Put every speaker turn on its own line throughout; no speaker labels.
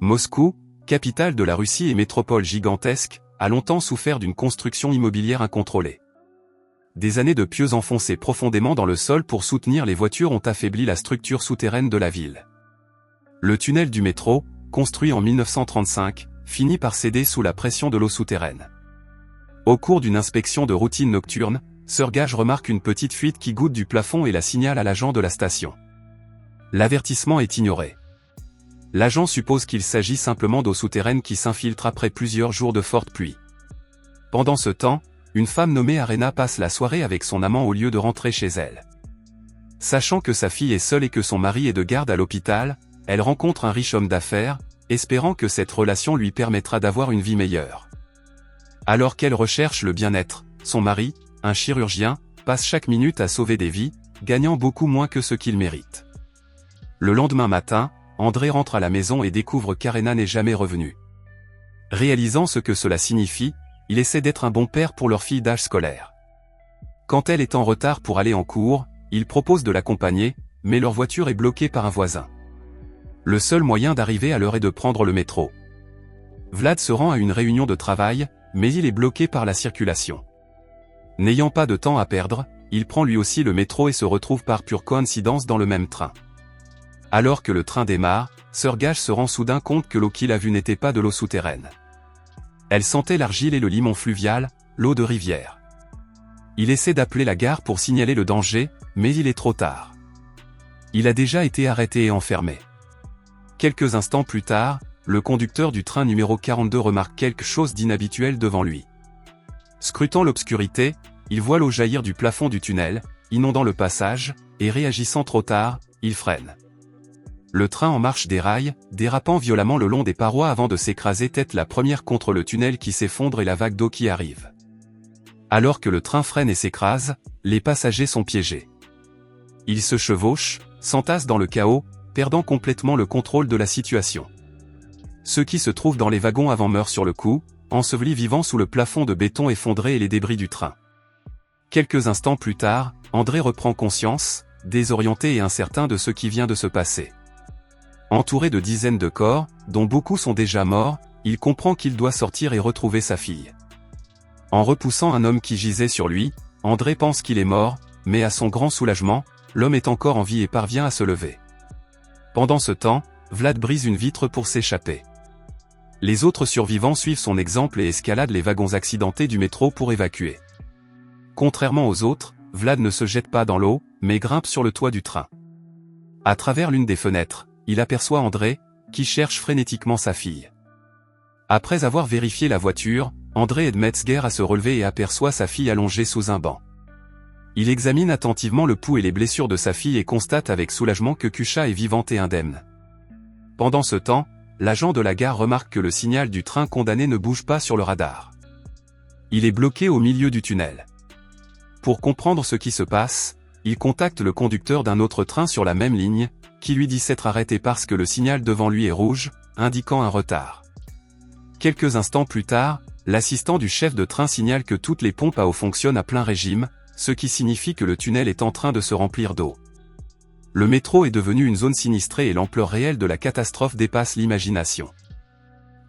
Moscou, capitale de la Russie et métropole gigantesque, a longtemps souffert d'une construction immobilière incontrôlée. Des années de pieux enfoncés profondément dans le sol pour soutenir les voitures ont affaibli la structure souterraine de la ville. Le tunnel du métro, construit en 1935, finit par céder sous la pression de l'eau souterraine. Au cours d'une inspection de routine nocturne, Sergej remarque une petite fuite qui goutte du plafond et la signale à l'agent de la station. L'avertissement est ignoré. L'agent suppose qu'il s'agit simplement d'eau souterraine qui s'infiltre après plusieurs jours de forte pluie. Pendant ce temps, une femme nommée Arena passe la soirée avec son amant au lieu de rentrer chez elle. Sachant que sa fille est seule et que son mari est de garde à l'hôpital, elle rencontre un riche homme d'affaires, espérant que cette relation lui permettra d'avoir une vie meilleure. Alors qu'elle recherche le bien-être, son mari, un chirurgien, passe chaque minute à sauver des vies, gagnant beaucoup moins que ce qu'il mérite. Le lendemain matin, André rentre à la maison et découvre qu'Arena n'est jamais revenue. Réalisant ce que cela signifie, il essaie d'être un bon père pour leur fille d'âge scolaire. Quand elle est en retard pour aller en cours, il propose de l'accompagner, mais leur voiture est bloquée par un voisin. Le seul moyen d'arriver à l'heure est de prendre le métro. Vlad se rend à une réunion de travail, mais il est bloqué par la circulation. N'ayant pas de temps à perdre, il prend lui aussi le métro et se retrouve par pure coïncidence dans le même train. Alors que le train démarre, Sergej se rend soudain compte que l'eau qu'il a vue n'était pas de l'eau souterraine. Elle sentait l'argile et le limon fluvial, l'eau de rivière. Il essaie d'appeler la gare pour signaler le danger, mais il est trop tard. Il a déjà été arrêté et enfermé. Quelques instants plus tard, le conducteur du train numéro 42 remarque quelque chose d'inhabituel devant lui. Scrutant l'obscurité, il voit l'eau jaillir du plafond du tunnel, inondant le passage, et réagissant trop tard, il freine. Le train en marche déraille, dérapant violemment le long des parois avant de s'écraser tête la première contre le tunnel qui s'effondre et la vague d'eau qui arrive. Alors que le train freine et s'écrase, les passagers sont piégés. Ils se chevauchent, s'entassent dans le chaos, perdant complètement le contrôle de la situation. Ceux qui se trouvent dans les wagons avant meurent sur le coup, ensevelis vivants sous le plafond de béton effondré et les débris du train. Quelques instants plus tard, André reprend conscience, désorienté et incertain de ce qui vient de se passer. Entouré de dizaines de corps, dont beaucoup sont déjà morts, il comprend qu'il doit sortir et retrouver sa fille. En repoussant un homme qui gisait sur lui, André pense qu'il est mort, mais à son grand soulagement, l'homme est encore en vie et parvient à se lever. Pendant ce temps, Vlad brise une vitre pour s'échapper. Les autres survivants suivent son exemple et escaladent les wagons accidentés du métro pour évacuer. Contrairement aux autres, Vlad ne se jette pas dans l'eau, mais grimpe sur le toit du train. À travers l'une des fenêtres, il aperçoit André, qui cherche frénétiquement sa fille. Après avoir vérifié la voiture, André aide Metzger à se relever et aperçoit sa fille allongée sous un banc. Il examine attentivement le pouls et les blessures de sa fille et constate avec soulagement que Kusha est vivante et indemne. Pendant ce temps, l'agent de la gare remarque que le signal du train condamné ne bouge pas sur le radar. Il est bloqué au milieu du tunnel. Pour comprendre ce qui se passe, il contacte le conducteur d'un autre train sur la même ligne, qui lui dit s'être arrêté parce que le signal devant lui est rouge, indiquant un retard. Quelques instants plus tard, l'assistant du chef de train signale que toutes les pompes à eau fonctionnent à plein régime, ce qui signifie que le tunnel est en train de se remplir d'eau. Le métro est devenu une zone sinistrée et l'ampleur réelle de la catastrophe dépasse l'imagination.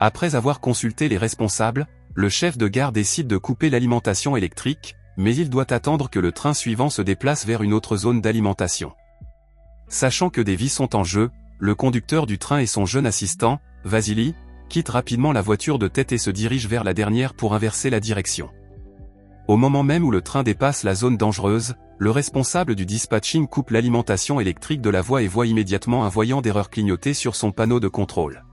Après avoir consulté les responsables, le chef de gare décide de couper l'alimentation électrique, mais il doit attendre que le train suivant se déplace vers une autre zone d'alimentation. Sachant que des vies sont en jeu, le conducteur du train et son jeune assistant, Vasily, quittent rapidement la voiture de tête et se dirigent vers la dernière pour inverser la direction. Au moment même où le train dépasse la zone dangereuse, le responsable du dispatching coupe l'alimentation électrique de la voie et voit immédiatement un voyant d'erreur clignoter sur son panneau de contrôle.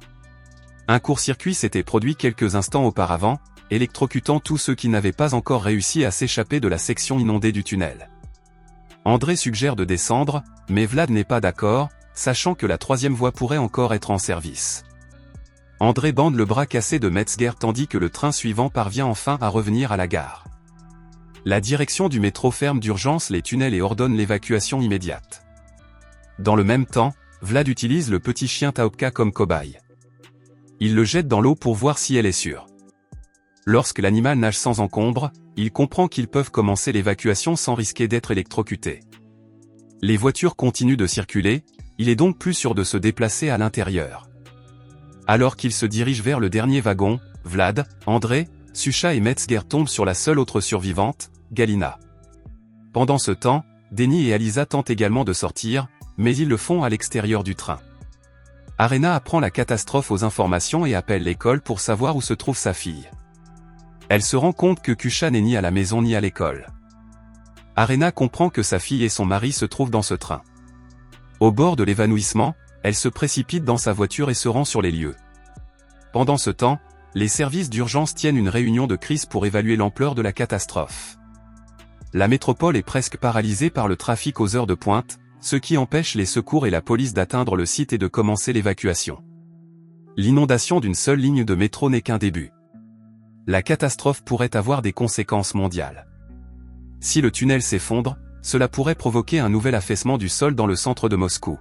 Un court-circuit s'était produit quelques instants auparavant, électrocutant tous ceux qui n'avaient pas encore réussi à s'échapper de la section inondée du tunnel. André suggère de descendre, mais Vlad n'est pas d'accord, sachant que la troisième voie pourrait encore être en service. André bande le bras cassé de Metzger tandis que le train suivant parvient enfin à revenir à la gare. La direction du métro ferme d'urgence les tunnels et ordonne l'évacuation immédiate. Dans le même temps, Vlad utilise le petit chien Taopka comme cobaye. Il le jette dans l'eau pour voir si elle est sûre. Lorsque l'animal nage sans encombre, il comprend qu'ils peuvent commencer l'évacuation sans risquer d'être électrocutés. Les voitures continuent de circuler, il est donc plus sûr de se déplacer à l'intérieur. Alors qu'ils se dirigent vers le dernier wagon, Vlad, André, Sucha et Metzger tombent sur la seule autre survivante, Galina. Pendant ce temps, Denny et Alisa tentent également de sortir, mais ils le font à l'extérieur du train. Arena apprend la catastrophe aux informations et appelle l'école pour savoir où se trouve sa fille. Elle se rend compte que Kusha n'est ni à la maison ni à l'école. Arena comprend que sa fille et son mari se trouvent dans ce train. Au bord de l'évanouissement, elle se précipite dans sa voiture et se rend sur les lieux. Pendant ce temps, les services d'urgence tiennent une réunion de crise pour évaluer l'ampleur de la catastrophe. La métropole est presque paralysée par le trafic aux heures de pointe, ce qui empêche les secours et la police d'atteindre le site et de commencer l'évacuation. L'inondation d'une seule ligne de métro n'est qu'un début. La catastrophe pourrait avoir des conséquences mondiales. Si le tunnel s'effondre, cela pourrait provoquer un nouvel affaissement du sol dans le centre de Moscou.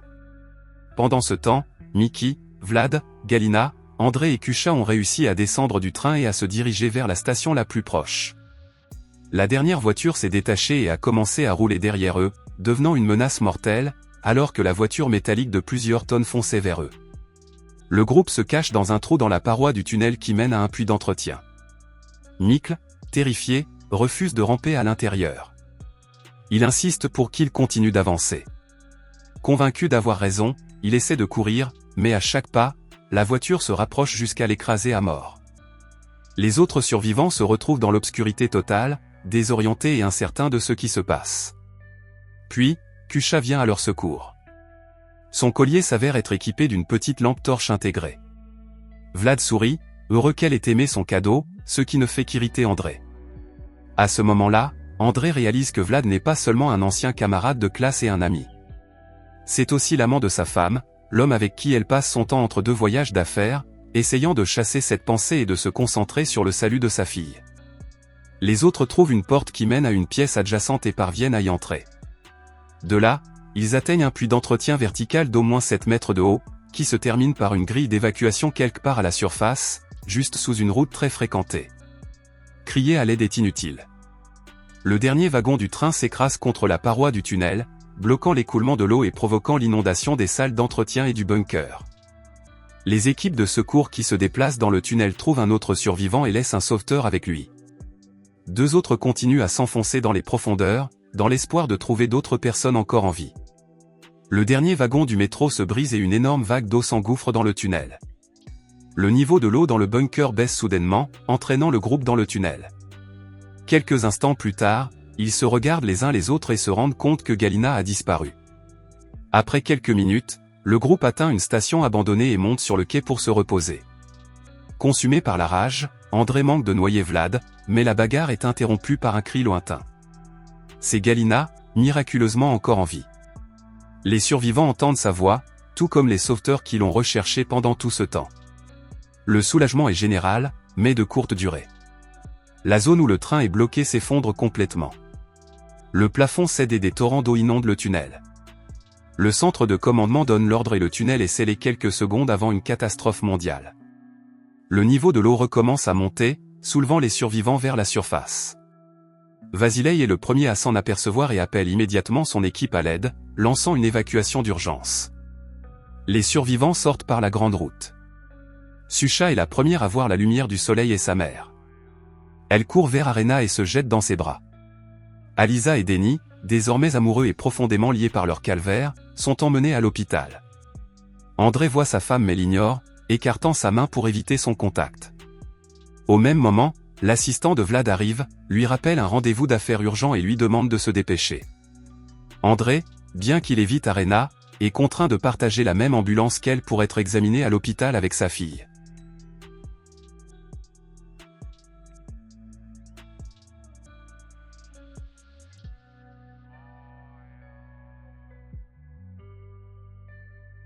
Pendant ce temps, Mickey, Vlad, Galina, André et Kusha ont réussi à descendre du train et à se diriger vers la station la plus proche. La dernière voiture s'est détachée et a commencé à rouler derrière eux, devenant une menace mortelle, alors que la voiture métallique de plusieurs tonnes fonçait vers eux. Le groupe se cache dans un trou dans la paroi du tunnel qui mène à un puits d'entretien. Mikl, terrifié, refuse de ramper à l'intérieur. Il insiste pour qu'il continue d'avancer. Convaincu d'avoir raison, il essaie de courir, mais à chaque pas, la voiture se rapproche jusqu'à l'écraser à mort. Les autres survivants se retrouvent dans l'obscurité totale, désorientés et incertains de ce qui se passe. Puis, Kusha vient à leur secours. Son collier s'avère être équipé d'une petite lampe torche intégrée. Vlad sourit, heureux qu'elle ait aimé son cadeau, ce qui ne fait qu'irriter André. À ce moment-là, André réalise que Vlad n'est pas seulement un ancien camarade de classe et un ami. C'est aussi l'amant de sa femme, l'homme avec qui elle passe son temps entre deux voyages d'affaires, essayant de chasser cette pensée et de se concentrer sur le salut de sa fille. Les autres trouvent une porte qui mène à une pièce adjacente et parviennent à y entrer. De là, ils atteignent un puits d'entretien vertical d'au moins 7 mètres de haut, qui se termine par une grille d'évacuation quelque part à la surface, juste sous une route très fréquentée. Crier à l'aide est inutile. Le dernier wagon du train s'écrase contre la paroi du tunnel, bloquant l'écoulement de l'eau et provoquant l'inondation des salles d'entretien et du bunker. Les équipes de secours qui se déplacent dans le tunnel trouvent un autre survivant et laissent un sauveteur avec lui. 2 autres continuent à s'enfoncer dans les profondeurs, dans l'espoir de trouver d'autres personnes encore en vie. Le dernier wagon du métro se brise et une énorme vague d'eau s'engouffre dans le tunnel. Le niveau de l'eau dans le bunker baisse soudainement, entraînant le groupe dans le tunnel. Quelques instants plus tard, ils se regardent les uns les autres et se rendent compte que Galina a disparu. Après quelques minutes, le groupe atteint une station abandonnée et monte sur le quai pour se reposer. Consumé par la rage, André manque de noyer Vlad, mais la bagarre est interrompue par un cri lointain. C'est Galina, miraculeusement encore en vie. Les survivants entendent sa voix, tout comme les sauveteurs qui l'ont recherchée pendant tout ce temps. Le soulagement est général, mais de courte durée. La zone où le train est bloqué s'effondre complètement. Le plafond cède et des torrents d'eau inondent le tunnel. Le centre de commandement donne l'ordre et le tunnel est scellé quelques secondes avant une catastrophe mondiale. Le niveau de l'eau recommence à monter, soulevant les survivants vers la surface. Vasilei est le premier à s'en apercevoir et appelle immédiatement son équipe à l'aide, lançant une évacuation d'urgence. Les survivants sortent par la grande route. Sucha est la première à voir la lumière du soleil et sa mère. Elle court vers Arena et se jette dans ses bras. Alisa et Denny, désormais amoureux et profondément liés par leur calvaire, sont emmenés à l'hôpital. André voit sa femme mais l'ignore, écartant sa main pour éviter son contact. Au même moment, l'assistant de Vlad arrive, lui rappelle un rendez-vous d'affaires urgent et lui demande de se dépêcher. André, bien qu'il évite Arena, est contraint de partager la même ambulance qu'elle pour être examiné à l'hôpital avec sa fille.